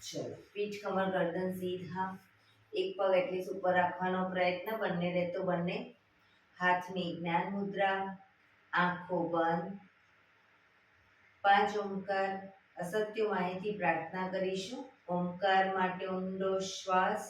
ચલો, પીઠ કમર ગરદન સીધા, એક પગ એટલીસ્ટ ઉપર રાખવાનો પ્રયત્ન, બંને રહેતો બંને હાથની જ્ઞાન મુદ્રા, આંખો બંધ. 5 ઓમકાર અસત્ય માહિતી પ્રાર્થના કરીશું. ઓમકાર માટે ઊંડો શ્વાસ.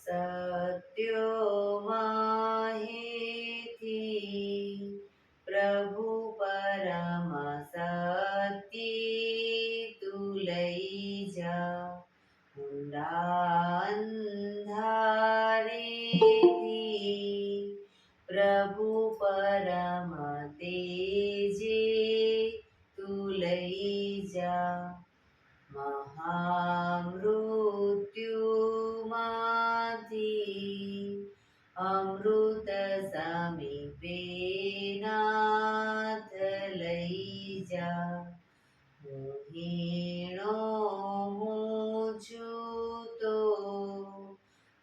સત્યો માહિતી પ્રભુ પરમ સત્ય તું લઈ જા. ઊંડા અંધારેથી પ્રભુ પરમ તેજે તું લઈ જા. મહામૃત્યુમાંથી અમૃત સમીપે નાથ લઈ જા. હું હીણો હું છું તો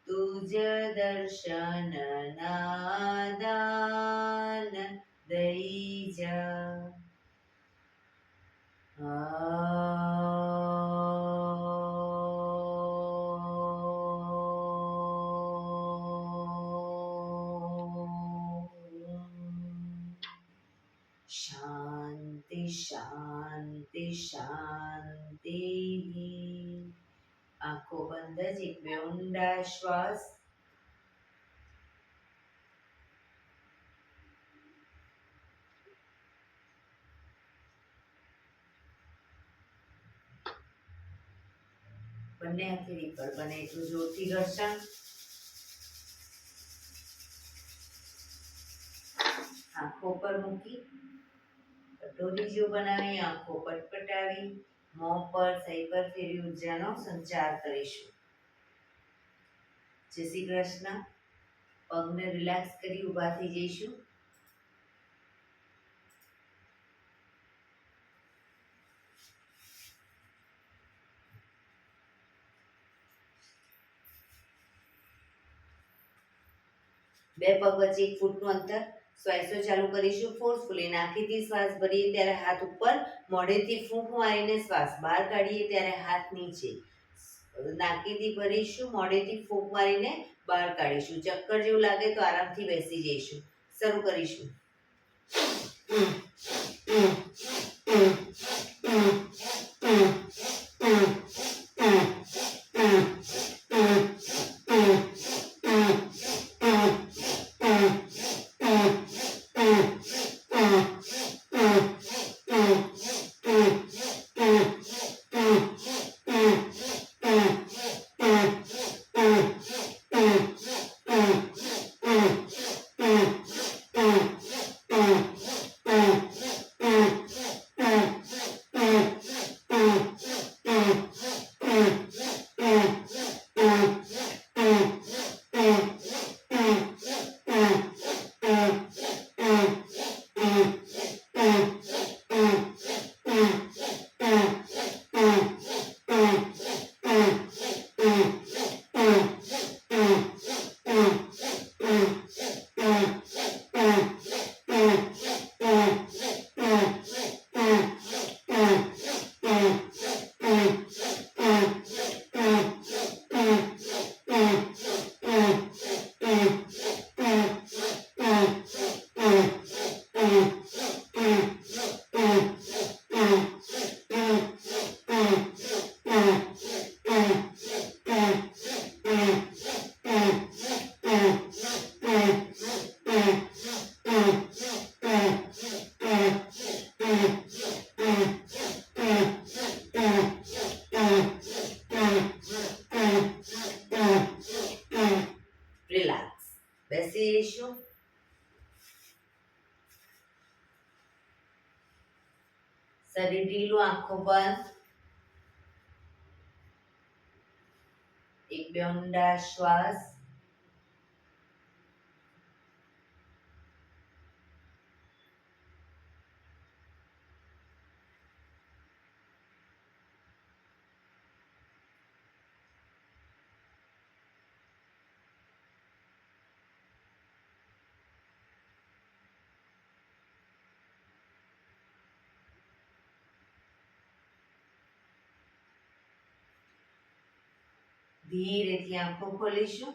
તુજ દર્શન ના દાન દઈ જા. શાંતિ શાંતિ શાંતિ. આંખો બંધ જ એક બે ઊંડા શ્વાસ. બંને હથેળી પર બને એટલું જોરથી ઘર્ષણ. આંખો પર મૂકી કટોરી જેવું બનાવી આંખો પટપટાવી મોં પર સૈબર ફેરી ઉર્જાનો સંચાર કરીશું. જય શ્રી કૃષ્ણ. પગને રિલેક્સ કરી ઊભા થઈ જઈશું. બે પગ વચ્ચે 1 ફૂટનું અંતર. શ્વાસો ચાલુ કરીશું. ફોર્સફુલી નાકીથી શ્વાસ ભરીએ ત્યારે હાથ ઉપર, મોઢેથી ફૂંક મારીને શ્વાસ બહાર કાઢીએ ત્યારે હાથ નીચે. નાકીથી ભરીશું, મોઢેથી ફૂંક મારીને બહાર કાઢીશું. ચક્કર જેવું લાગે તો આરામથી બેસી જઈશું. શરૂ કરીશું. ઢીલું, આંખો બંધ. એક બે ઊંડા શ્વાસ. ધીરેથી આંખો ખોલીશું.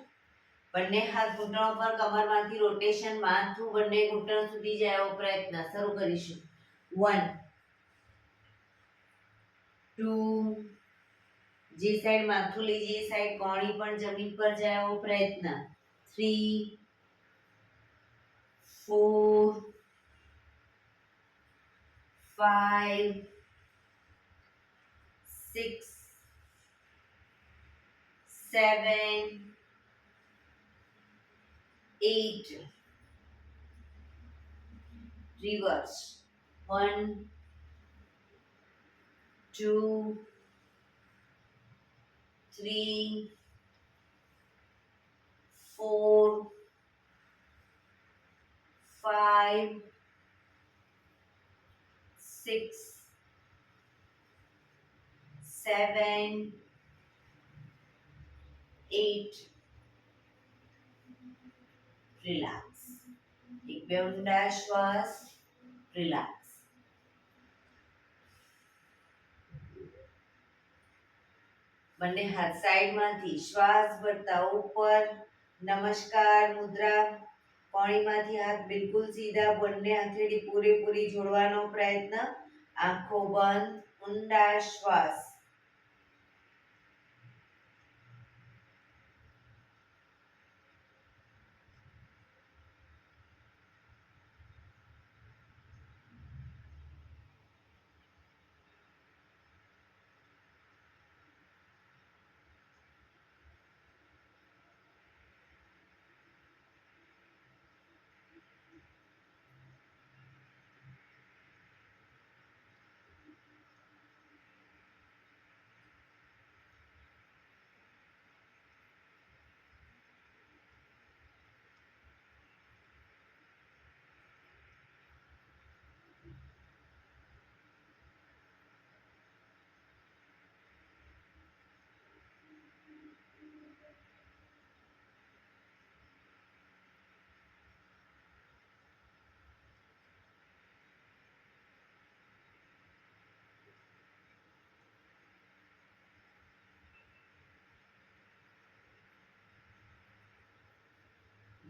બંને હાથ ઘૂંટણો પર, કમરમાંથી રોટેશન, માથું બંને ઘૂંટણ સુધી જાય એવો પ્રયત્ન. શરૂ કરીશું. 1 2, જે સાઈડ માથું લઈ જઈએ સાઈડ કોણી પણ જમીન પર જાય એવો પ્રયત્ન. 3 4 5 6 7 8. Reverse. 1 2 3 4 5 6 7 8. Relax. એક બે ઊંડા શ્વાસ. રિલેક્સ. બંને હાથ સાઈડમાંથી શ્વાસ ભરતા ઉપર. નમસ્કાર મુદ્રા. કોણીમાંથી હાથ બિલકુલ સીધા, બંને હથેળી પૂરેપૂરી જોડવાનો પ્રયત્ન. આંખો બંધ. ઊંડા શ્વાસ.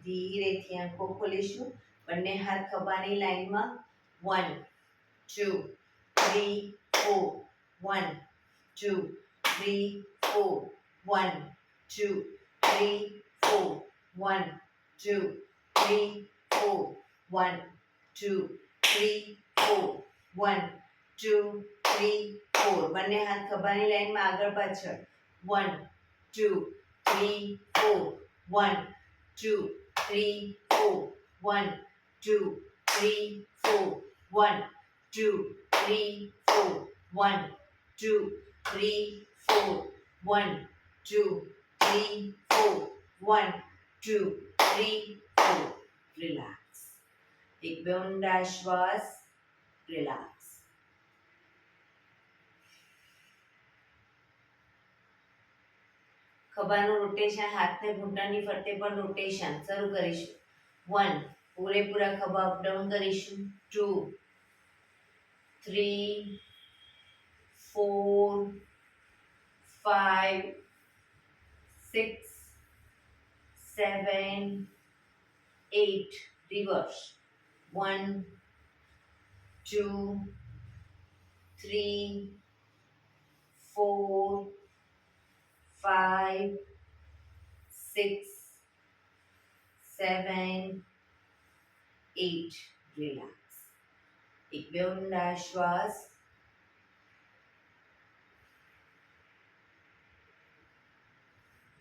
ધીરેથી આંખો ખોલીશું. બંને હાથ ખભાની લાઈનમાં. 1 2 3 4 1 2 3 4 1 2 3 4 1 2 3 4 1 2 3 4 1 2 3 4. બંને હાથ ખભાની લાઈનમાં, આગળ પાછળ. 1 2 3 4 1 2 3 4 1 2 3 4 1 2 3 4 1 2 3 4 1 2 3 4 1 2 3 4. રિલેક્સ. એક બે ઊંડા શ્વાસ. રિલેક્સ. ખભાનું રોટેશન, હાથને ઘૂંટણની ફરતે પણ રોટેશન. શરૂ કરીશું. 1 પૂરેપૂરા ખભા અપડાઉન કરીશું. 2 3 4 5 6 7 8. રિવર્સ. 1 2 3 4 5 6 7 8. રિલેક્સ. એક બે ઊંડા શ્વાસ.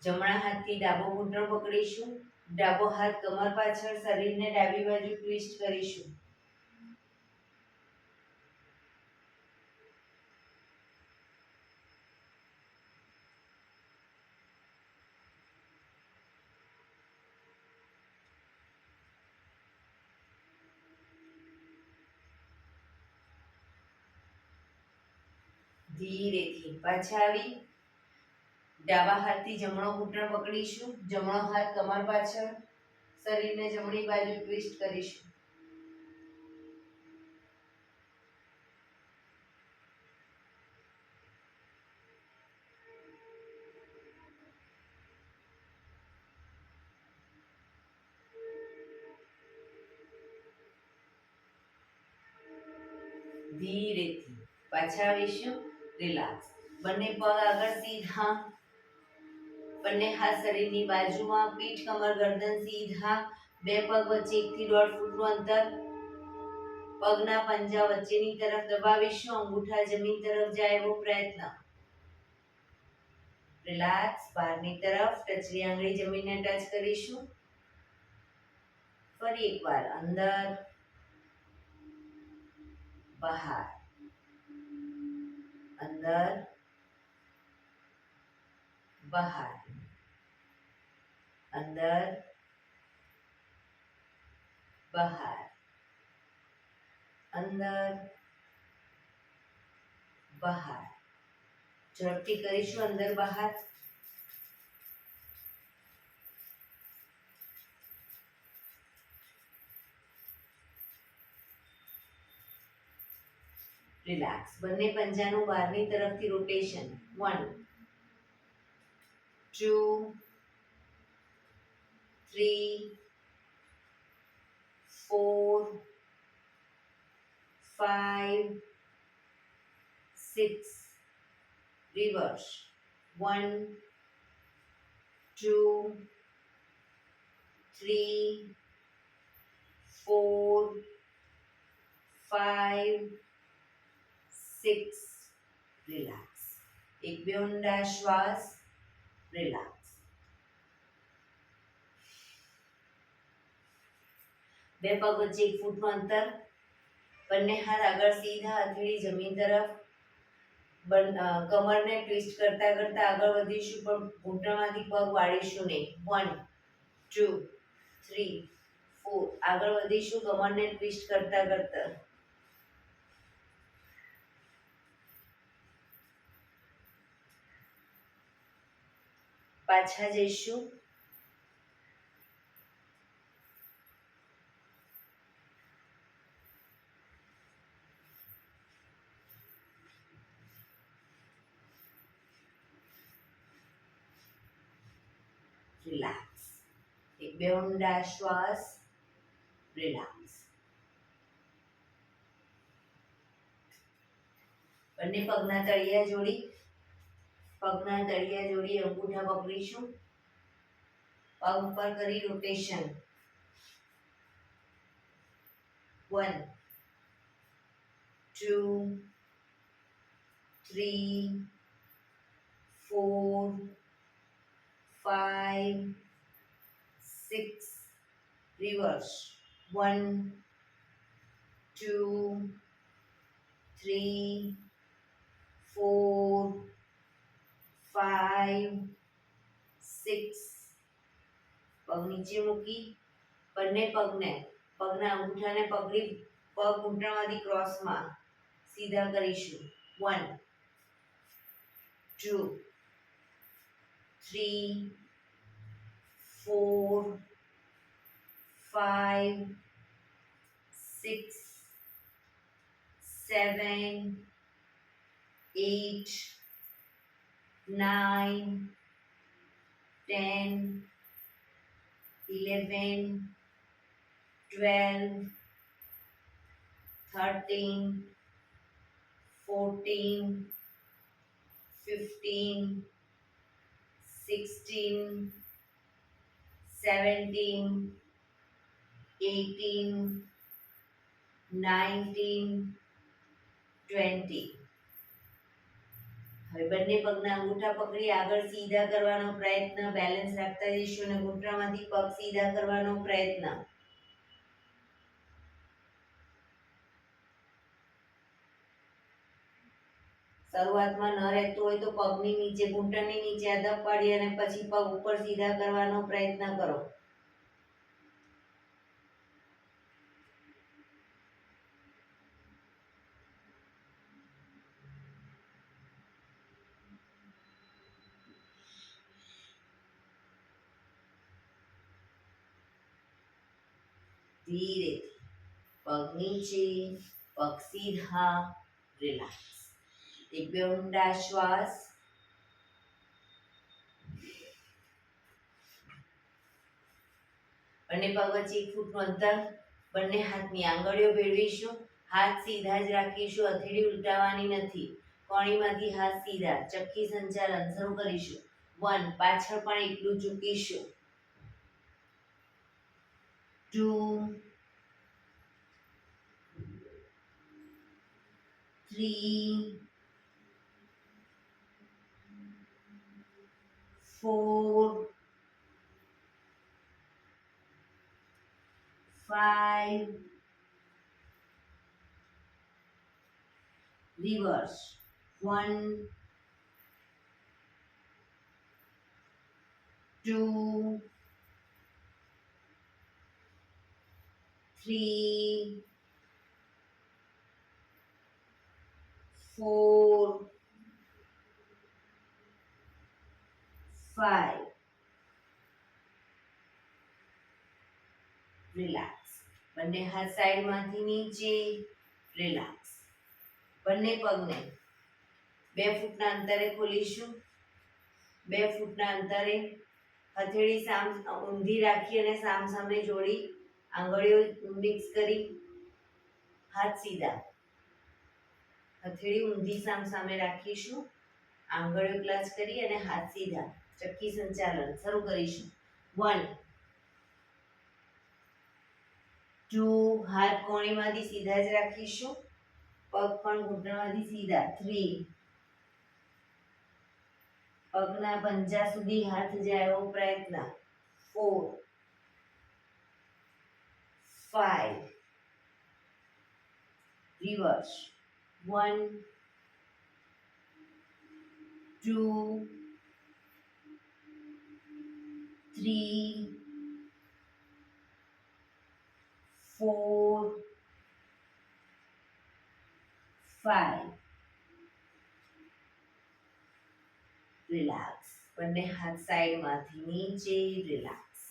જમણા હાથથી ડાબો ઘૂંટણ પકડીશું. ડાબો હાથ કમર પાછળ, શરીરને ડાબી બાજુ ટ્વિસ્ટ કરીશું. ધીરેથી પાછા આવી ડાબા હાથથી જમણો ઘૂંટણ પકડીશું, જમણો હાથ કમર પાછળ, શરીરને જમણી બાજુ ટ્વિસ્ટ કરીશું. ધીરેથી પાછા આવીશું. રિલેક્સ. બંને પગ આગળ સીધા, બંને હાથ શરીરની બાજુમાં, પીઠ કમર ગરદન સીધા, બે પગ વચ્ચે 1 થી 1.5 ફૂટનું અંતર, પગના પંજા વચ્ચેની તરફ દબાવીશું. અંગૂઠા જમીન તરફ જાય એવો પ્રયત્ન. રિલેક્સ. બહારની તરફ ટચલી આંગળી જમીનને ટચ કરીશું. ફરી એકવાર અંદર, બહાર, અંદર, બહાર, અંદર, બહાર, અંદર, બહાર. ઝડપથી કરીશું. અંદર બહાર. રિલેક્સ. બંને પંજાનું બહારની તરફથી રોટેશન. 1 2 3 4 5 6. રિવર્સ. 1 2 3 4 5 6. રિલેક્સ. એક બે ઊંડા શ્વાસ. રિલેક્સ. બે પગ વચ્ચે 1 ફૂટનું અંતર, બંને હાથ આગળ સીધા, હથેળી જમીન તરફ, કમરને ટ્વિસ્ટ કરતા કરતા આગળ વધીશું, પણ ઘૂંટણમાંથી પગ વાળીશું નહીં. 1 2 3 4. આગળ વધીશું કમરને ટ્વિસ્ટ કરતા કરતા. પાછા જઈશું. રિલેક્સ. એક બે ઊંડા શ્વાસ. રિલેક્સ. બંને પગના તળિયા જોડી, અંગૂઠા પકડીશું. પગ ઉપર કરી રોટેશન. 1 2 3 4 5 6. રિવર્સ. 1 2 3 4 5 6. પગ નીચે મૂકી બંને પગના અંગૂઠાને પકડી પગ ઘૂંટણમાંથી ક્રોસમાં સીધા કરીશું. 1 2 3 4 5 6 7 8 9 10 11 12 13 14 15 16 17 18 19 20. હવે બંને પગના અંગૂઠા પકડી આગળ સીધા કરવાનો પ્રયત્ન. બેલેન્સ રાખતા જઈશું અને ઘૂંટણમાંથી પગ સીધા કરવાનો પ્રયત્ન. શરૂઆતમાં ન રહેતું હોય તો પગની નીચે, ઘૂંટણની નીચે અદબ પાડી અને પછી પગ ઉપર સીધા કરવાનો પ્રયત્ન કરો. ધીરેથી. પગ નીચે, પગ સીધા, રિલેક્સ. એક બે ઊંડા શ્વાસ. બંને પગ વચ્ચે 1 ફૂટનું અંતર. બંને હાથની આંગળીઓ ભેળવીશું. હાથ સીધા જ રાખીશું, હથેળી ઉલટાવવાની નથી. કોણીમાંથી હાથ સીધા. ચક્કી સંચાલન શરૂ કરીશું. 1, પાછળ પણ એટલું ઝૂકીશું. 2, 3, 4, 5, reverse. 1, 2, 3, 4, 5. રિલેક્સ. બંને હાથ સાઈડમાંથી નીચે. રિલેક્સ. બંને પગને 2 ફૂટના અંતરે ખોલીશું. 2 ફૂટના અંતરે હથેળી ઊંધી રાખી અને સામે જોડી, આંગળીઓ મિક્સ કરી, હાથ સીધા. હથેળી ઊંધી સામે રાખીશું, આંગળીઓ ક્લચ કરી અને હાથ સીધા. ચક્કી સંચાલન શરૂ કરીશું. 1, 2, હાથ કોણીમાંથી સીધા જ રાખીશું. પગ પણ ઘૂંટણમાંથી સીધા. 3, પગના પંજા સુધી હાથ જાય એવો પ્રયત્ન. 4, 5. રિવર્સ. 1, 2, 3, 4, 5. રિલેક્સ. બંને હાથ સાઈડમાંથી નીચે. રિલેક્સ.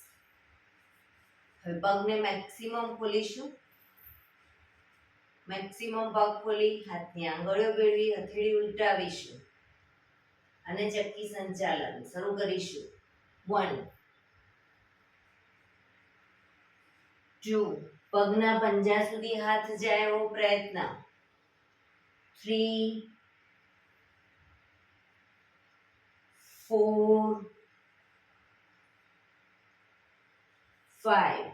હવે પગને મેક્સિમમ ખોલીશું. મેક્સિમમ પગ ખોલી હાથની આંગળીઓ ભેળવી હથેળી ઉલટાવીશું અને ચક્કી સંચાલન શરૂ કરીશું. 1, 2, પગના પંજા સુધી હાથ જાય એવો પ્રયત્ન. 3, 4, 5.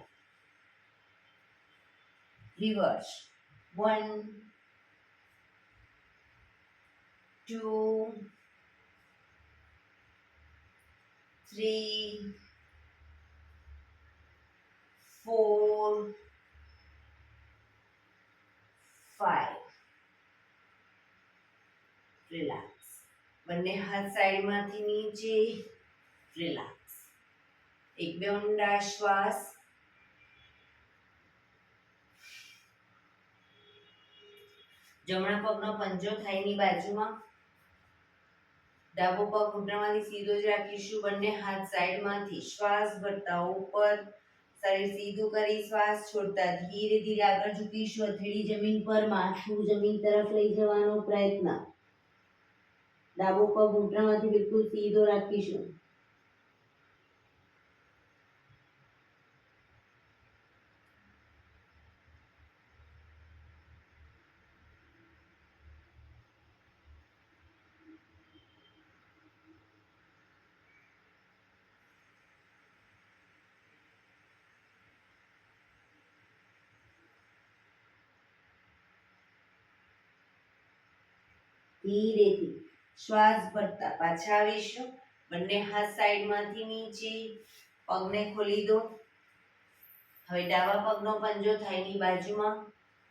રિવર્સ. 1, 2, 3, 4, 5. રિલેક્સ. બંને હાથ સાઈડમાંથી નીચે. રિલેક્સ. એક બે ઊંડા શ્વાસ. જમણા પગનો પંજો થાઈની બાજુમાં. ડાબો પગ ઘૂંટણમાંથી સીધો જ રાખીશું. બંને હાથ સાઈડમાંથી શ્વાસ ભરતા ઉપર. શરીર સીધું કરી શ્વાસ છોડતા ધીરે ધીરે આગળ ઝૂકીશું. હથેળી જમીન પર, માથું જમીન તરફ લઈ જવાનો પ્રયત્ન. ડાબો પગ ઘૂંટણમાંથી બિલકુલ સીધો રાખીશું. ધીરેથી શ્વાસ ભરતા પાછા આવીશું. બંને હાથ સાઈડમાંથી નીચે. પગને ખોલી દો. હવે ડાબા પગનો પંજો થાઈની બાજુમાં.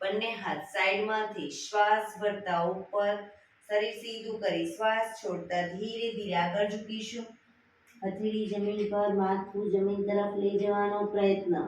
બંને હાથ સાઈડમાંથી શ્વાસ ભરતા ઉપર. શરીર સીધું કરી શ્વાસ છોડતા ધીરે ધીરે આગળ ઝૂકીશું. હથેળી જમીન પર, માથું જમીન તરફ લઈ જવાનો પ્રયત્ન.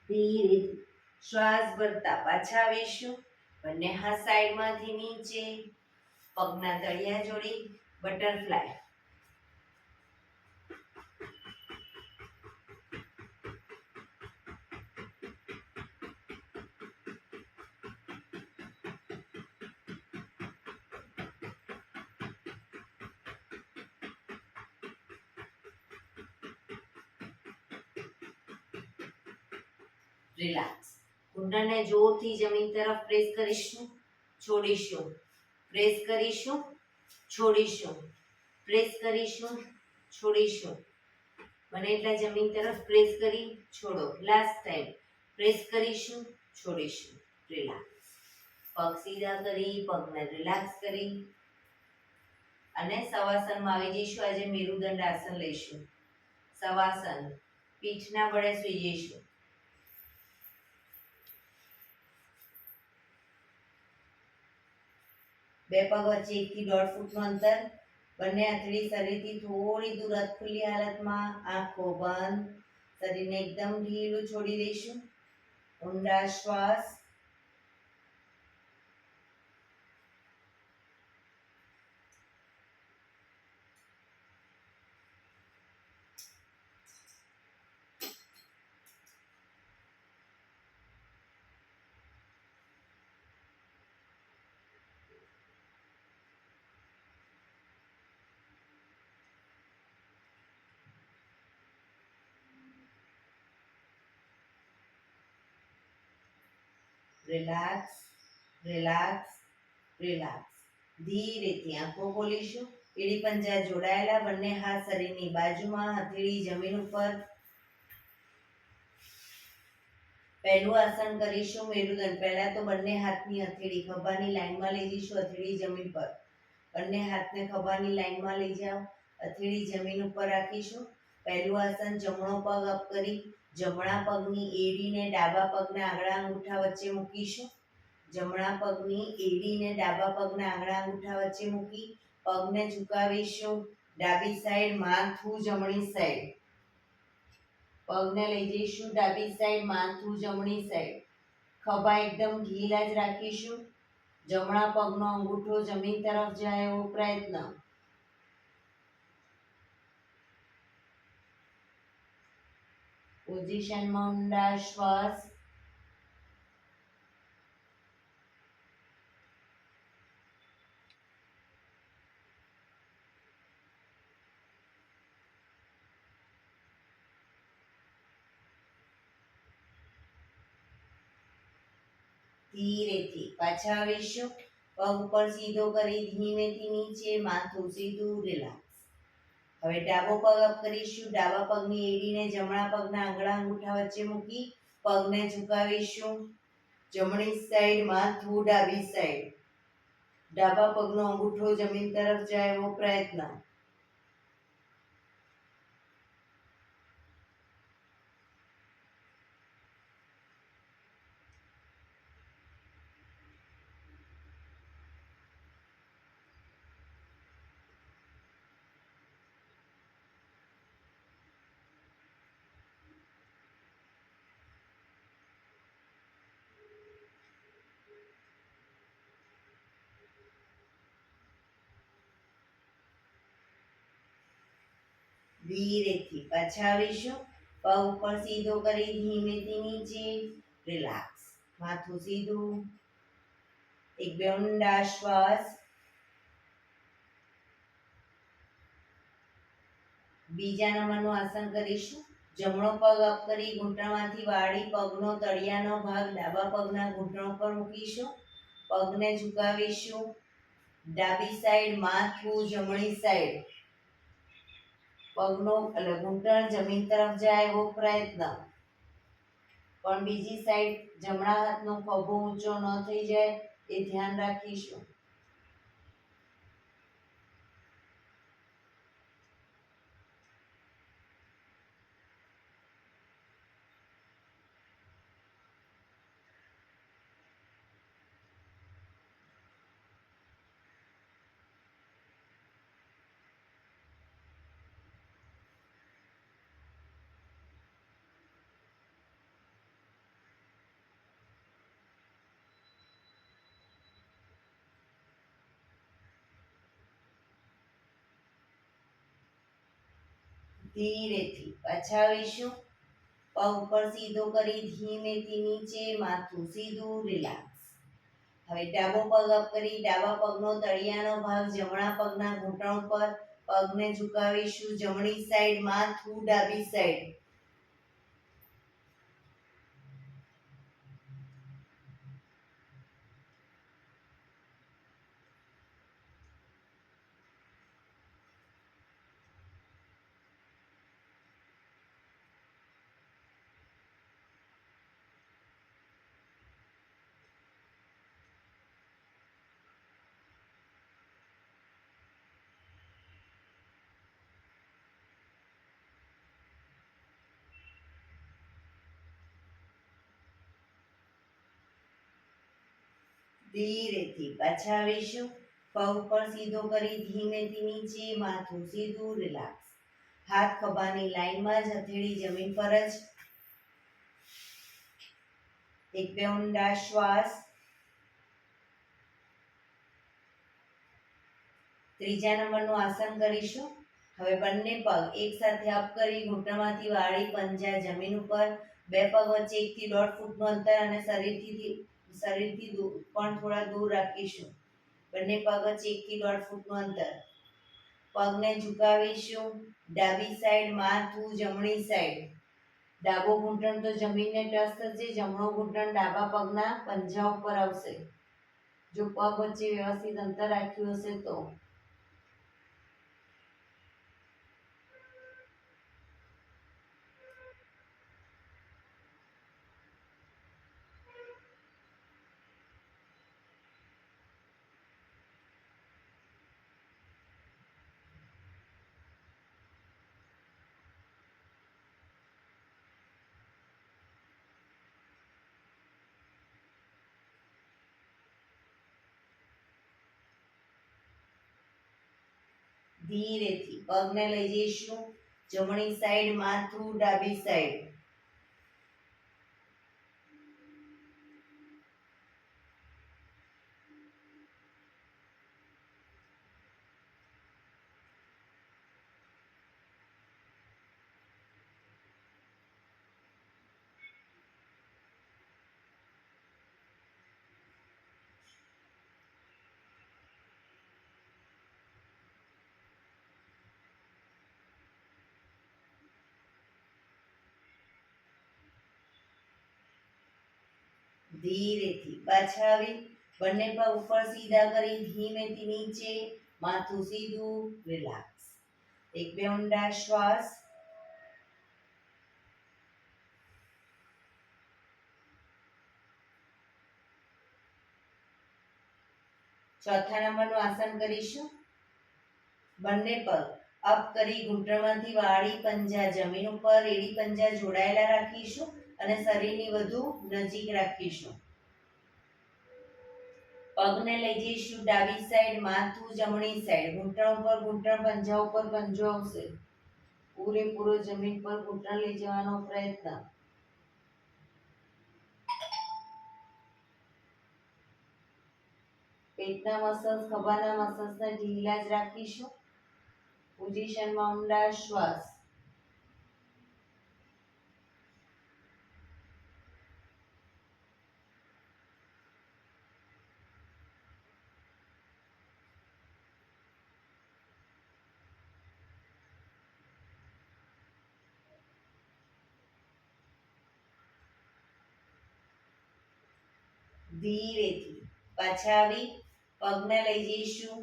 ધીરે શ્વાસ ભરતા પાછા આવીશું. બંને હાથ સાઈડમાંથી નીચે, પગના તળિયા જોડી બટરફ્લાય. રિલેક્સ. ઘૂંટણને જોરથી જમીન તરફ પ્રેસ કરીશું, છોડીશું, પ્રેસ કરીશું, છોડીશું, પ્રેસ કરીશું, છોડીશું. બને એટલા જમીન તરફ પ્રેસ કરી છોડો. લાસ્ટ ટાઈમ પ્રેસ કરીશું, છોડીશું. રિલેક્સ. પગ સીધા કરી, પગને રિલેક્સ કરી અને સવાસનમાં આવી જઈશું. આજે મેરુદંડ આસન લઈશું. સવાસન, પીઠના બળે સૂઈ જઈશું. બે પગ વચ્ચે 1 થી 1.5 ફૂટનું અંતર. બંને આંતરડી શરીરથી થોડી દૂર ખુલ્લી હાલતમાં, આંખો બંધ. શરીરને એકદમ ઢીલું છોડી દઈશું. ઊંડા શ્વાસ. Relax, relax, relax. ધીરેથી આંખો ખોલીશું. એડી પંજા જોડાયેલા, બંને હાથ શરીરની બાજુમાં, હથેળી જમીન ઉપર. પહેલું આસન કરીશું મેરુદંડ. પહેલા તો બંને હાથની હથેળી ખભાની લાઈનમાં લઈ જઈશું. હથેળી જમીન પર. બંને હાથને ખભાની લાઈનમાં લઈ જાઓ. હથેળી જમીન ઉપર રાખીશું. પહેલું આસન, જમણો પગ અપ કરી જમણા પગની એડીને ડાબા પગના આંગળા અંગૂઠા વચ્ચે મૂકીશું. જમણા પગની એડીને ડાબા પગના આંગળા અંગૂઠા વચ્ચે મૂકી પગને ઝુકાવીશું. ડાબી સાઈડ, માથું જમણી સાઈડ. પગને લઈ જઈશું ડાબી સાઈડ, માથું જમણી સાઈડ. ખભા એકદમ ઢીલા જ રાખીશું. જમણા પગનો અંગૂઠો જમીન તરફ જાય એવો પ્રયત્ન. પોઝિશનમાં ઊંડા શ્વાસ. ધીરેથી પાછા આવીશું. પગ ઉપર સીધો કરી ધીમેથી નીચે, માથું સીધું. રિલેક્સ. હવે ડાબો પગ અપ કરીશું. ડાબા પગની એડીને જમણા પગના આંગળા અંગૂઠા વચ્ચે મૂકી પગને ઝુકાવીશું. જમણી સાઈડ, માથું ડાબી સાઈડ. ડાબા પગનો અંગૂઠો જમીન તરફ જાય એવો પ્રયત્ન. ધીરેથી પાછા આવીશું. પગ ઉપર સીધો કરી ધીમેથી નીચે. રિલેક્સ. માથું સીધું. એક બે ઊંડા શ્વાસ. બીજા નંબરનું આસન કરીશું. જમણો પગ અપ કરી ઘૂંટણમાંથી વાળી પગનો તળિયાનો ભાગ ડાબા પગના ઘૂંટણ પર મૂકીશું. પગને ઝુકાવીશું. ડાબી સાઈડ, માથું જમણી સાઈડ. પગનો ઘૂંટણ જમીન તરફ જાય એવો પ્રયત્ન. પણ બીજી સાઈડ જમણા હાથનો ખભો ઊંચો ન થઈ જાય એ ધ્યાન રાખીશું. ધીરેથી પાછાવીશું. પગ ઉપર સીધો કરી ધીમેથી નીચે, માથું સીધું, રિલેક્સ. હવે ડાબો પગ અપ કરી ડાબા પગનો તળિયાનો ભાગ જમણા પગના ઘૂંટણ પર, પગને ઝુકાવીશું જમણી સાઈડ, માથું ડાબી સાઈડ. ધીરેથી પાછા આવીશું. પગ ઉપર સીધો કરી ધીમેથી નીચે, માથું સીધું, રિલેક્સ. હાથ ખભાની લાઈનમાં જ, હથેળી જમીન પર જ. એક બે ઊંડા શ્વાસ. ત્રીજા નંબરનું આસન કરીશું. હવે બંને પગ એક સાથે અપ કરી ઘૂંટણમાંથી વાળી પંજા જમીન ઉપર, બે પગ વચ્ચે 1 થી 1.5 ફૂટનું અંતર અને શરીરથી પણ થોડા દૂર રાખીશું. બંને પગ વચ્ચે 1 થી 1.5 ફૂટનું અંતર. પગને ઝુકાવીશું ડાબી સાઈડ, માથું જમણી સાઈડ. ડાબો ઘૂંટણ તો જમીનને ટચ થશે, જમણો ઘૂંટણ ડાબા પગના પંજા ઉપર આવશે. જો પગ વચ્ચે વ્યવસ્થિત અંતર રાખ્યું હશે તો. ધીરેથી પગને લઈ જઈશું જમણી સાઈડ, માથું ડાબી સાઈડ. ધીરેથી પાછા આવી બંને પગ ઉપર સીધા કરી ધીમેથી નીચે, માથું સીધું, રિલેક્સ. એક બે ઊંડા શ્વાસ. ચોથા નંબરનું આસન કરીશું. બંને પગ અપ કરી ઘૂંટણમાંથી વાળી પંજા જમીન ઉપર, એડી પંજા જોડાયેલા રાખીશું અને શરીરની વધુ નજીક રાખીશું. પગને લઈ જઈશું ડાબી સાઈડ, માથું જમણી સાઈડ. ઘૂંટણ ઉપર ઘૂંટણ, પંજા ઉપર પંજો આવશે. પૂરેપૂરો જમીન પર ઘૂંટણ લઈ જવાનો પ્રયત્ન. પેટના મસલ્સ, ખભાના મસલ્સને ઢીલા જ રાખીશું. પોઝિશનમાં ઊંડા શ્વાસ. ધીરેથી પાછા આવી પગને લઈ જઈશું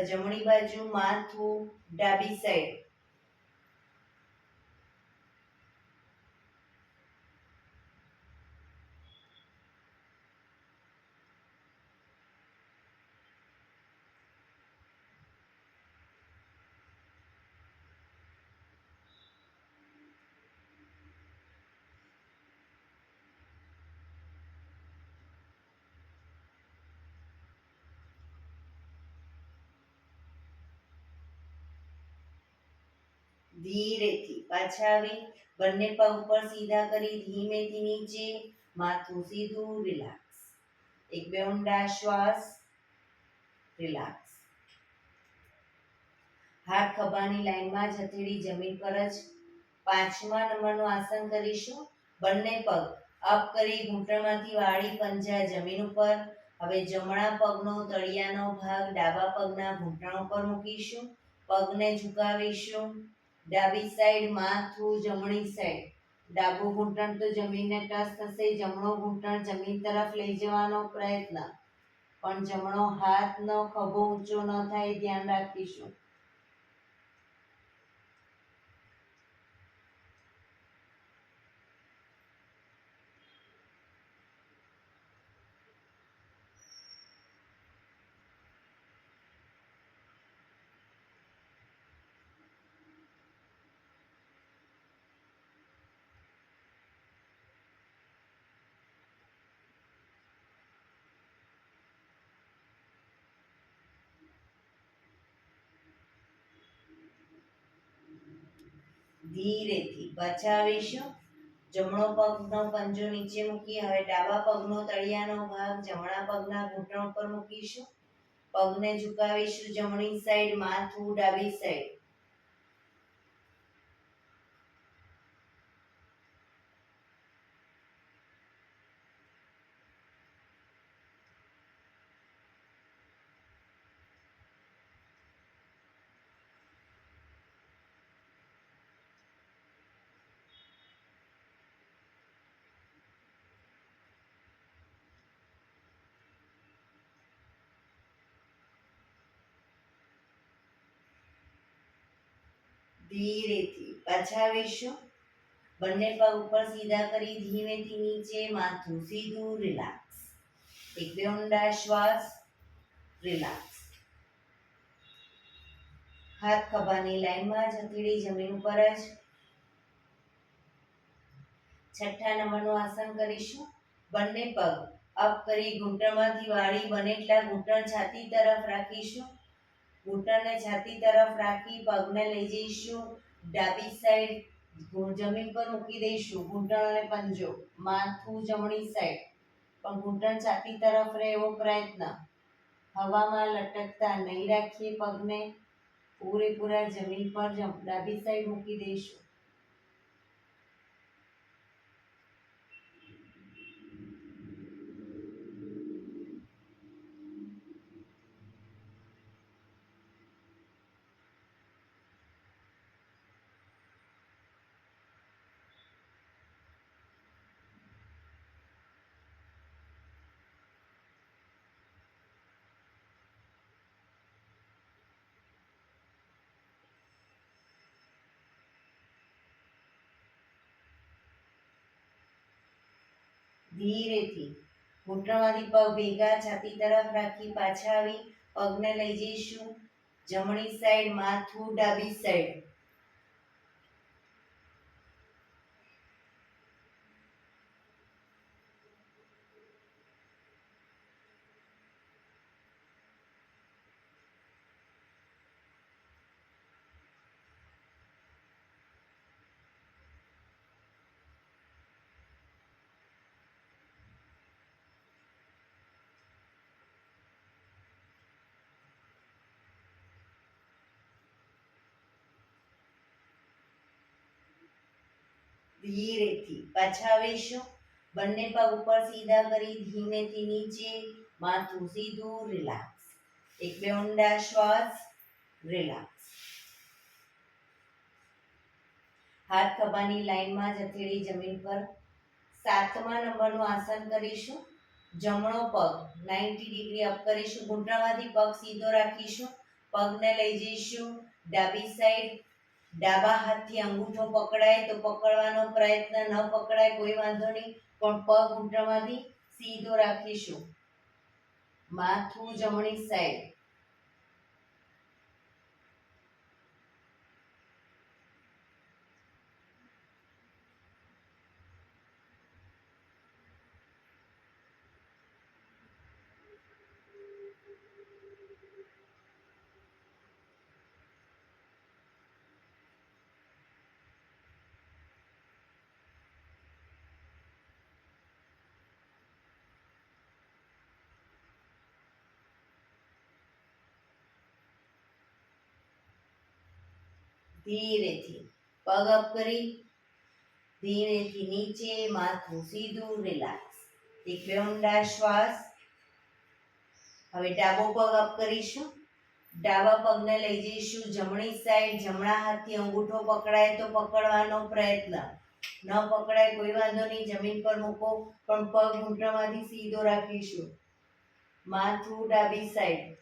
જમણી બાજુ, માથું ડાબી સાઈડ. ધીરેથી પાછા આવી બંને પગ ઉપર સીધા કરી ધીમેથી નીચે, માથું સીધું, રિલેક્સ. એક બે ઊંડા શ્વાસ. રિલેક્સ. હાથ ખભાની લાઈનમાં જ હથેળી જમીન પર જ. 5મા નંબરનું આસન કરીશું. બંને પગ અપ કરી ઘૂંટણમાંથી વાળી પંજા જમીન ઉપર. હવે જમણા પગનો તળિયાનો ભાગ ડાબા પગના ઘૂંટણ ઉપર મૂકીશું. પગને ઝુકાવીશું. ડાબી સાઈડ માથું જમણી સાઈડ. ડાબું ઘૂંટણ તો જમીનને ટચ થશે. જમણો ઘૂંટણ જમીન તરફ લઈ જવાનો પ્રયત્ન, પણ જમણો હાથનો ખભો ઊંચો ન થાય ધ્યાન રાખીશું. ધીરેથી બચાવીશું. જમણો પગનો પંજો નીચે મૂકી હવે ડાબા પગનો તળિયાનો ભાગ જમણા પગના ઘૂંટણ ઉપર મૂકીશું. પગને ઝુકાવીશું જમણી સાઈડ, માથું ડાબી સાઈડ. ધીરેથી પાછાવીશું. બંને પગ ઉપર સીધા કરી ધીમેથી નીચે, માથું સીધું, રિલેક્સ. એક બે ઊંડા શ્વાસ, રિલેક્સ. હાથ ખભાની લાઈનમાં જ હથેળી જમીન ઉપર જ. 6થા નંબરનું આસન કરીશું. બંને પગ અપ કરી ઘૂંટણમાંથી વાળી બને એટલા ઘૂંટણ છાતી તરફ રાખીશું. ઘૂંટણને છાતી તરફ રાખી પગને લઈ જઈશું ડાબી સાઈડ, જમીન પર મૂકી દઈશું. ઘૂંટણ અને પંજો, માથું જમણી સાઈડ, પણ ઘૂંટણ છાતી તરફ રહે એવો પ્રયત્ન. હવામાં લટકતા નહીં રાખીએ પગને. પૂરેપૂરા જમીન પર ડાબી સાઈડ મૂકી દઈશું. ધીરેથી ઘૂંટણમાંથી પગ ભેગા છાતી તરફ રાખી પાછા આવી પગને લઈ જઈશું જમણી સાઈડ, માથું ડાબી સાઈડ. ધીરેથી પાછા આવીશું. બંને પગ ઉપર સીધા કરી ધીમેથી નીચે, માથું સીધું, રિલેક્સ. એક બે ઊંડા શ્વાસ, રિલેક્સ. હાથ ખભાની લાઈનમાં જ હથેળી જમીન પર. 7મા નંબરનું આસન કરીશું. જમણો પગ 90 ડિગ્રી અપ કરીશું. ઘૂંટણમાંથી પગ સીધો રાખીશું. પગને લઈ જઈશું ડાબી સાઈડ. ડાબા હાથથી અંગૂઠો પકડાય તો પકડવાનો પ્રયત્ન, ન પકડાય કોઈ વાંધો નહીં, પણ પગ ઘૂંટણમાંથી સીધો રાખીશું. માથું જમણી સાઈડ. ધીરેથી પગ અપ કરી ધીરેથી નીચે, માથું સીધું, રિલેક્સ. એક બે ઊંડા શ્વાસ. હવે ડાબો પગ અપ કરીશું. ડાબા પગને લઈ જઈશું જમણી સાઈડ. જમણા હાથથી અંગૂઠો પકડાય તો પકડવાનો પ્રયત્ન. ન પકડાય કોઈ વાંધો નહીં, જમીન પર મૂકો, પણ પગ ઘૂંટણમાંથી સીધો રાખીશું. માથું ડાબી સાઈડ.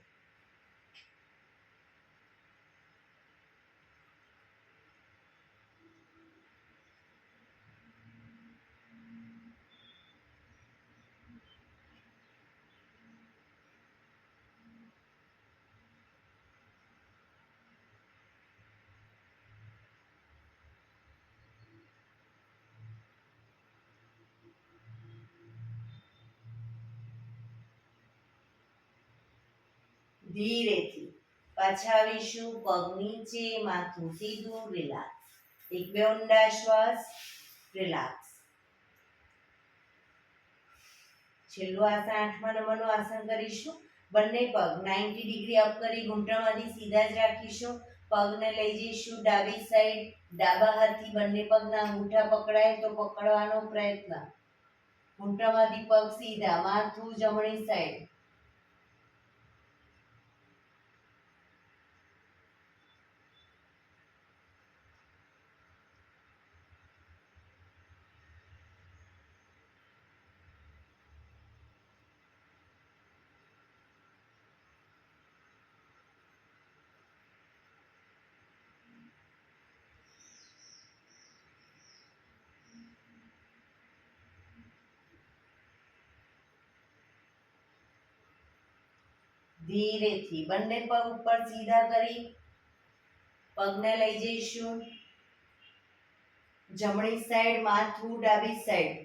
ધીરેથી પાછા આવીશું. પગ નીચે, માથું સીધું, રિલેક્સ. એક બે ઊંડા શ્વાસ. રિલેક્સ. છેલ્લું આસન 8મા નંબરનું આસન કરીશું. બંને પગ 90 ડિગ્રી અપ કરી ઘૂંટણમાંથી સીધા જ રાખીશું. પગને લઈ જઈશું ડાબી સાઈડ. ડાબા હાથથી બંને પગના અંગૂઠા પકડાય તો પકડવાનો પ્રયત્ન. ઘૂંટણમાંથી પગ સીધા, માથું જમણી સાઈડ. ધીરેથી બંને પગ ઉપર સીધા કરી પગને લઈ જઈશું જમણી સાઈડ, માથું ડાબી સાઈડ.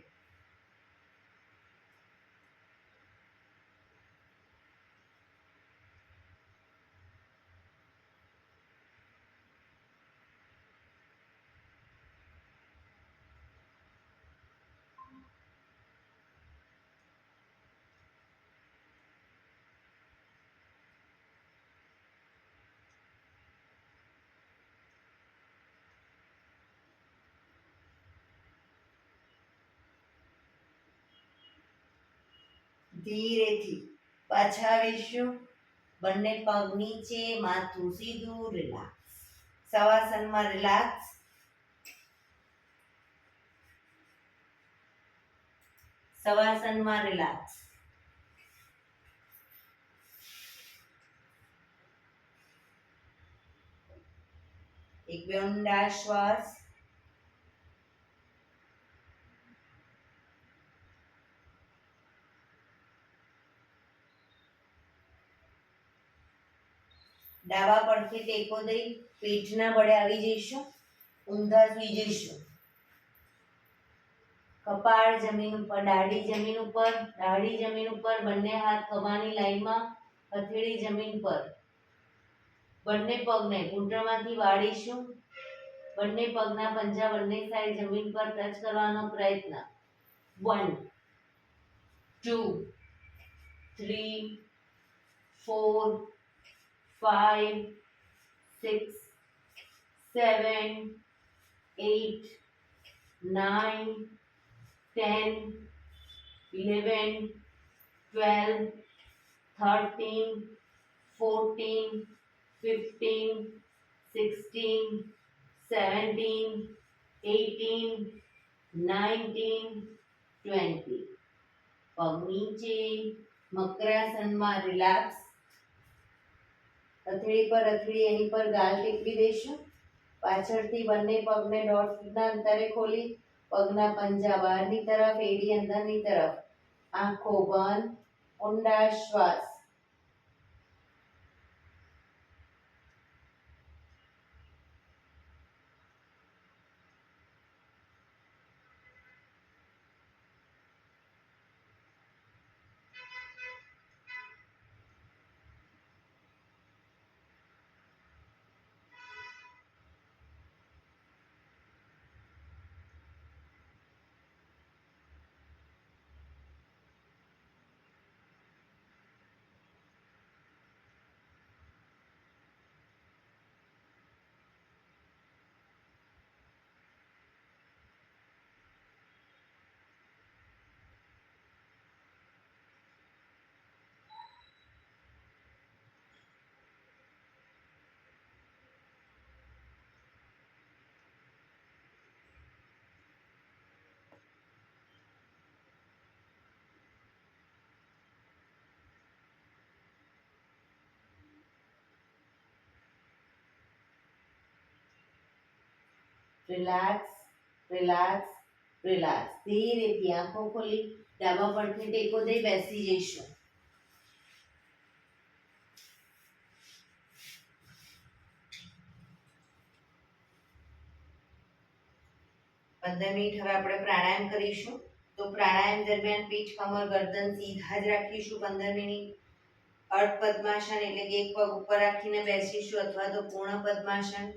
ધીરેથી પાછા આવીશું. બંને પગ નીચે, માથું સીધું, રિલેક્સ. શવાસનમાં રિલેક્સ. શવાસનમાં રિલેક્સ. એક બે ઊંડા શ્વાસ. ડાબા પડખે ટેકો દઈ પીઠના બળે આવી જઈશું. ઊંધા સુઈ જઈશું. કપાળ જમીન ઉપર, દાઢી જમીન ઉપર, દાઢી જમીન ઉપર. બંને હાથ ખભાની લાઈનમાં, હથેળી જમીન પર. બંને પગને ઘૂંટણમાંથી વાળીશું. બંને પગના પંજા બંને સાઈડ જમીન પર ટચ કરવાનો પ્રયત્ન. 1 2 3 4 5 6 7 8 9 10 11 12 13 14 15 16 17 18 19 20. પગ નીચે, મકરાસનમાં રિલેક્સ. હથેળી પર હથેળી એની પર ગાલ ટેકવી દઈશું. પાછળથી બંને પગને 1.5 ફૂટના અંતરે ખોલી પગના પંજા બહારની તરફ, એડી અંદરની તરફ. આંખો બંધ. ઊંડા શ્વાસ. Relax, relax, relax. ધીરેથી આંખો ખોલી ડાબા પગને ટેકો દઈ બેસી જઈશું. 15 મિનિટ હવે આપણે પ્રાણાયામ કરીશું. તો પ્રાણાયામ દરમિયાન પીઠ, કમર, ગરદન સીધા જ રાખીશું 15 મિનિટ. અર્ધ પદ્માસન એટલે કે એક પગ ઉપર રાખીને બેસીશું, અથવા તો પૂર્ણ પદ્માસન,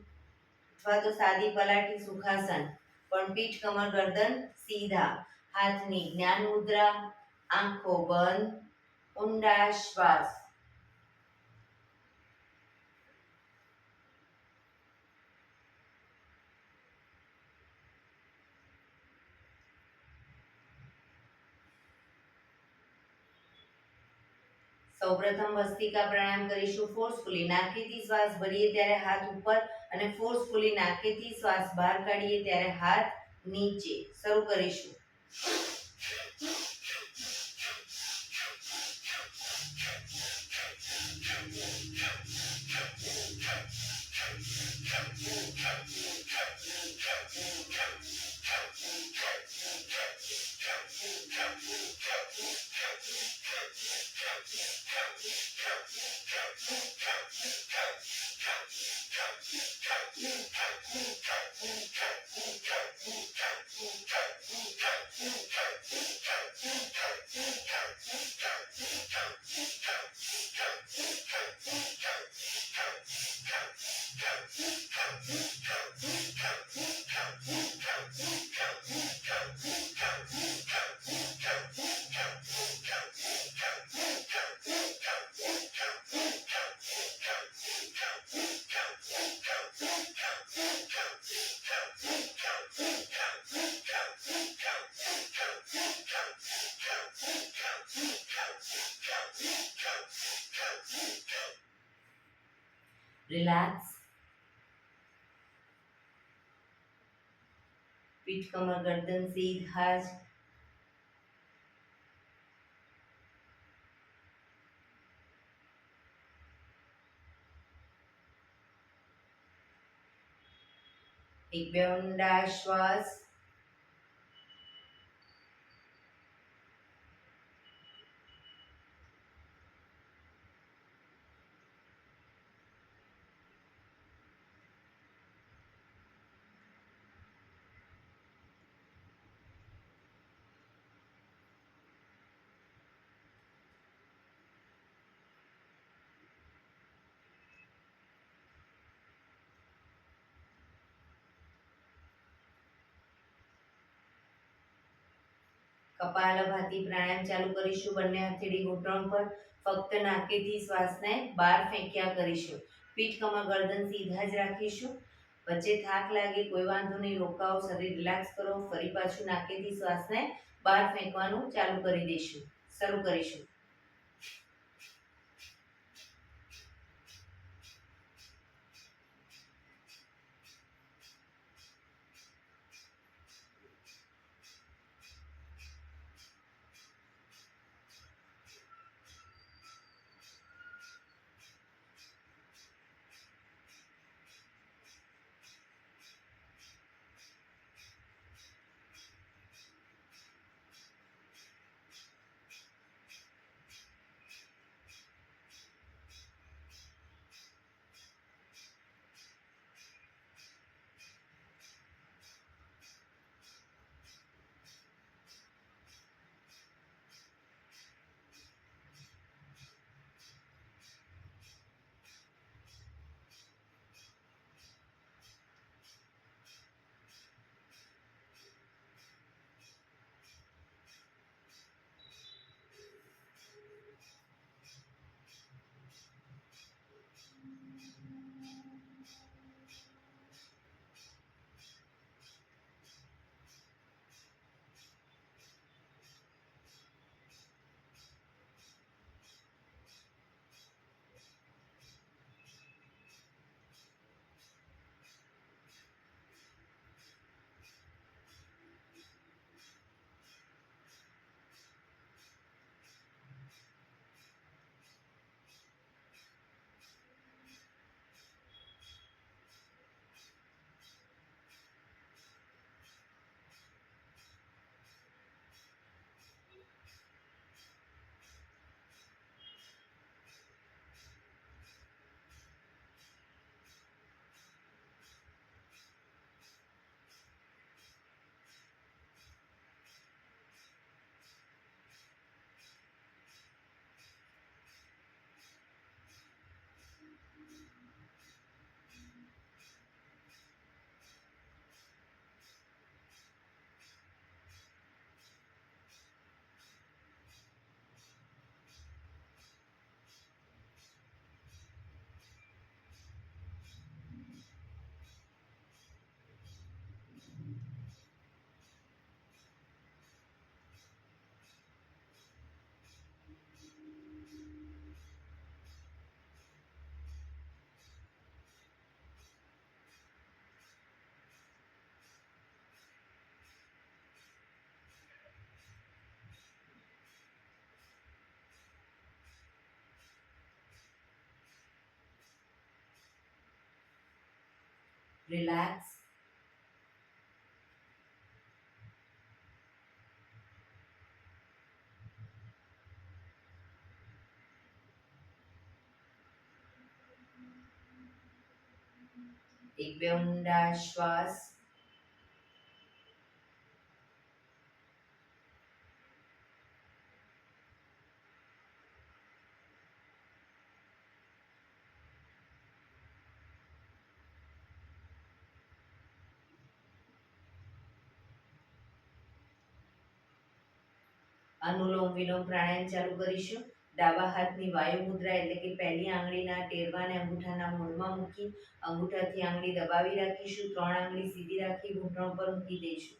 અથવા તો સાદી પલાઠી સુખાસન. પણ પીઠ, કમર, ગરદન સીધા. હાથની જ્ઞાન મુદ્રા, આંખો બંધ, ઊંડા શ્વાસ. સૌપ્રથમ ભસ્ત્રિકા પ્રાણાયામ કરીશું. ફોર્સફુલી નાકેથી શ્વાસ ભરીએ ત્યારે હાથ ઉપર અને ફોર્સફુલી નાકેથી શ્વાસ બહાર કાઢીએ ત્યારે હાથ નીચે. શરૂ કરીશું. રિલેક્સ. પીઠ, કમર, ગરદન સીધા જ. એક બે ઊંડા શ્વાસ. કપાલભાતિ પ્રાણાયામ ચાલુ કરીશું. બંને હથેળી ઘૂંટણ પર. ફક્ત નાકેથી શ્વાસને બહાર ફેંક્યા કરીશું. પીઠ, કમર, ગરદન સીધા જ રાખીશું. વચ્ચે થાક લાગે કોઈ વાંધો નહીં, રોકાઓ, શરીર રિલેક્સ કરો. ફરી પાછું નાકેથી શ્વાસને બહાર ફેંકવાનું ચાલુ કરી દઈશું. શરૂ કરીશું. રિલેક્સ. એક બે ઊંડા શ્વાસ. અનુલોમ વિલોમ પ્રાણાયામ ચાલુ કરીશું. ડાબા હાથની વાયુ મુદ્રા એટલે કે પહેલી આંગળીના ટેરવાને અંગૂઠાના મૂળમાં મૂકી અંગૂઠાથી આંગળી દબાવી રાખીશું. 3 આંગળી સીધી રાખી ઘૂંટણ પર મૂકી દઈશું.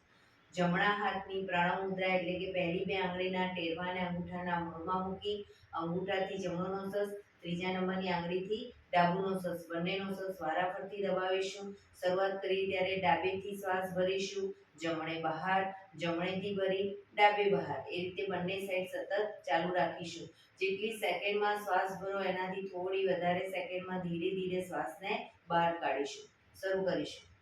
જમણા હાથની પ્રણવ મુદ્રા એટલે કે પહેલી 2 આંગળીના ટેરવાને અંગૂઠાના મૂળમાં મૂકી અંગૂઠાથી જમણો નોસસ, ત્રીજા નંબરની આંગળીથી ડાબુ નોસસ, બંને નોસસ વારાફરતી દબાવીશું. શરૂઆત કરીએ ત્યારે ડાબેથી શ્વાસ ભરીશું, જમણે બહાર, જમણેથી ભરી ડાબે બહાર, એ રીતે બંને સાઈડ સતત ચાલુ રાખીશું. જેટલી સેકન્ડમાં શ્વાસ ભરો એનાથી થોડી વધારે સેકન્ડમાં ધીરે ધીરે શ્વાસને બહાર કાઢીશું. શરૂ કરીશું.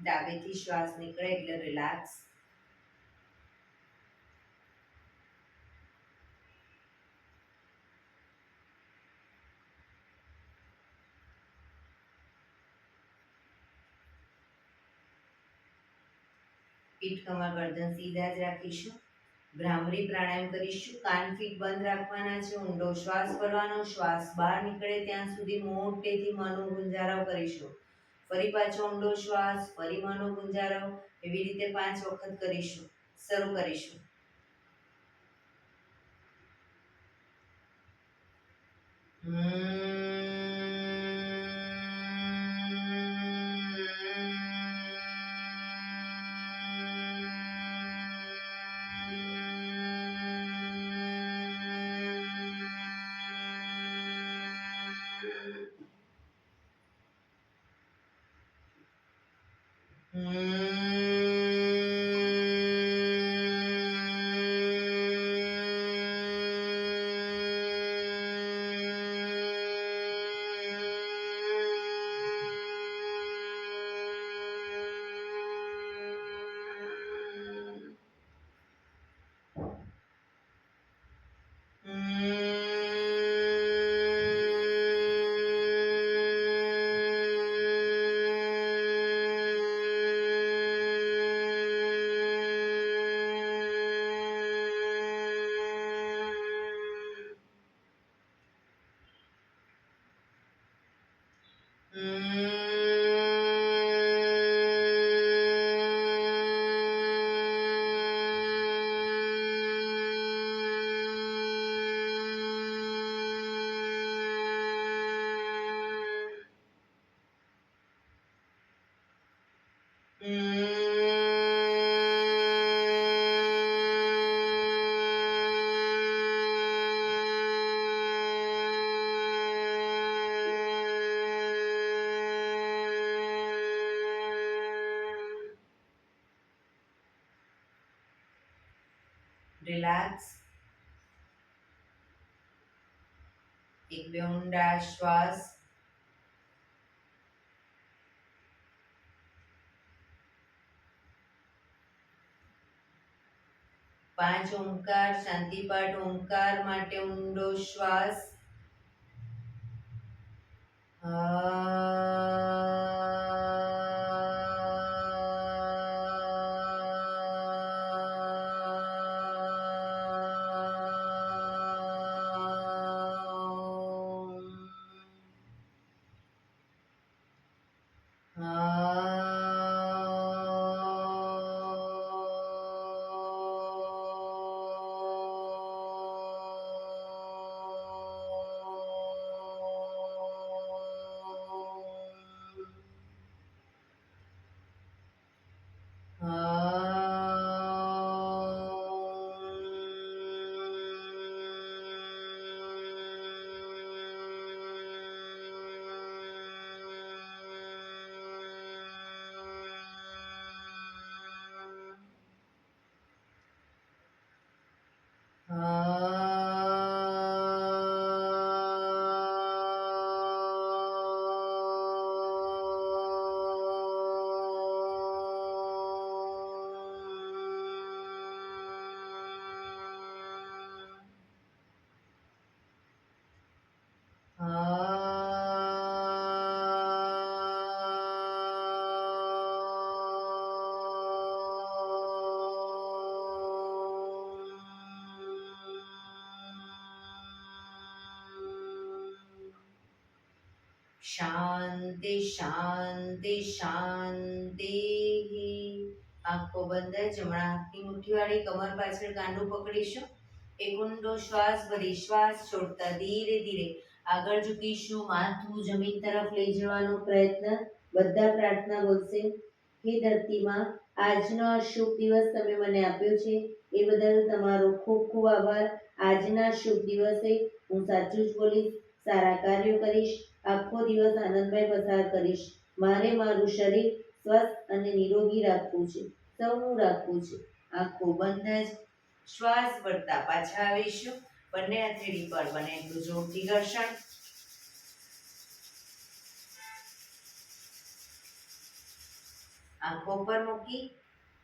ડાબેથી શ્વાસ નીકળે એટલે રિલેક્સ. પીઠ કમર ગરદન સીધા જ રાખીશું. ભ્રામરી પ્રાણાયામ કરીશું. કાન ફીટ બંધ રાખવાના છે. ઊંડો શ્વાસ ભરવાનો. શ્વાસ બહાર નીકળે ત્યાં સુધી મોટેથી મનનો ગુંજારાવ કરીશું. ફરી પાછો ઊંડો શ્વાસ, ફરી મનનો ગુંજારાવ. એવી રીતે 5 વખત કરીશું. શરૂ કરીશું. રિલેક્સ. એક બે ઊંડા શ્વાસ. પાંચ ઓમકાર શાંતિપાઠ. ઓમકાર માટે ઊંડો શ્વાસ. શાંતિ શાંતિ શાંતિ. આંખો બંધ. જમણા હાથની મુઠ્ઠીવાળી કમર પાછળ કાંડું પકડીશું. એક ઊંડો શ્વાસ ભરી શ્વાસ છોડતા ધીરે ધીરે આગળ ઝૂકીશું. માથું જમીન તરફ લઈ જવાનો પ્રયત્ન. બધા પ્રાર્થના બોલશે. હે ધરતીમાં, આજનો આ શુભ દિવસ તમે મને આપ્યો છે એ બદલ તમારો ખૂબ ખૂબ આભાર. આજના શુભ દિવસે હું સાચું જ બોલીશ, સારા કાર્યો કરીશ, આખો દિવસ આનંદમય પસાર કરીશ. મારે મારું શરીર સ્વસ્થ અને નિરોગી રાખવું છે, સૌનું રાખવું છે. આંખો બંધ જ શ્વાસ ભરતા પાછા આવીશું. બંને હથેળી પર બને એટલું જોરથી ઘર્ષણ. આંખો પર મૂકી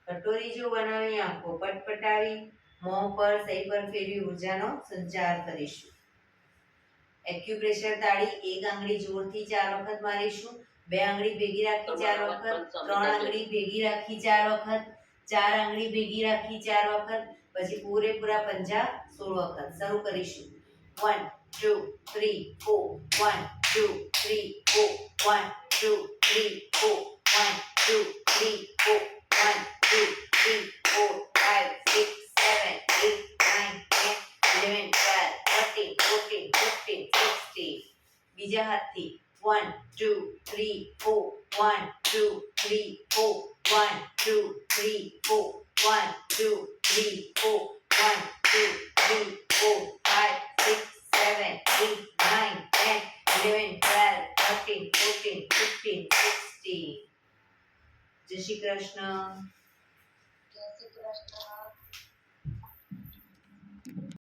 કટોરી જો બનાવી આંખો પટપટાવી મોં પર સહી પર ફેરવી ઉર્જાનો સંચાર કરીશું. એક્યુપ્રેશર તાળી એક આંગળી જોરથી 4 વખત મારીશું, બે આંગળી ભેગી રાખી 4 વખત, ત્રણ આંગળી ભેગી રાખી 4 વખત, ચાર આંગળી ભેગી રાખી 4 વખત, પછી પૂરેપૂરા પંજા 16 વખત. શરૂ કરીશું. 1 2 3 4 1 2 3 4 1 2 3 4 1 2 3 4 1 2 3 4 5 6 7 8 9 10 11 12 13 14 15 16. બીજા હાથથી 1 2 3 4 1 2 3 4 1 2 3 4 1 2 3 4 1 2 3 4 5 6 7 8 9 10 11 12 13 14 15 16. જય શ્રી કૃષ્ણ. જય શ્રી કૃષ્ણ.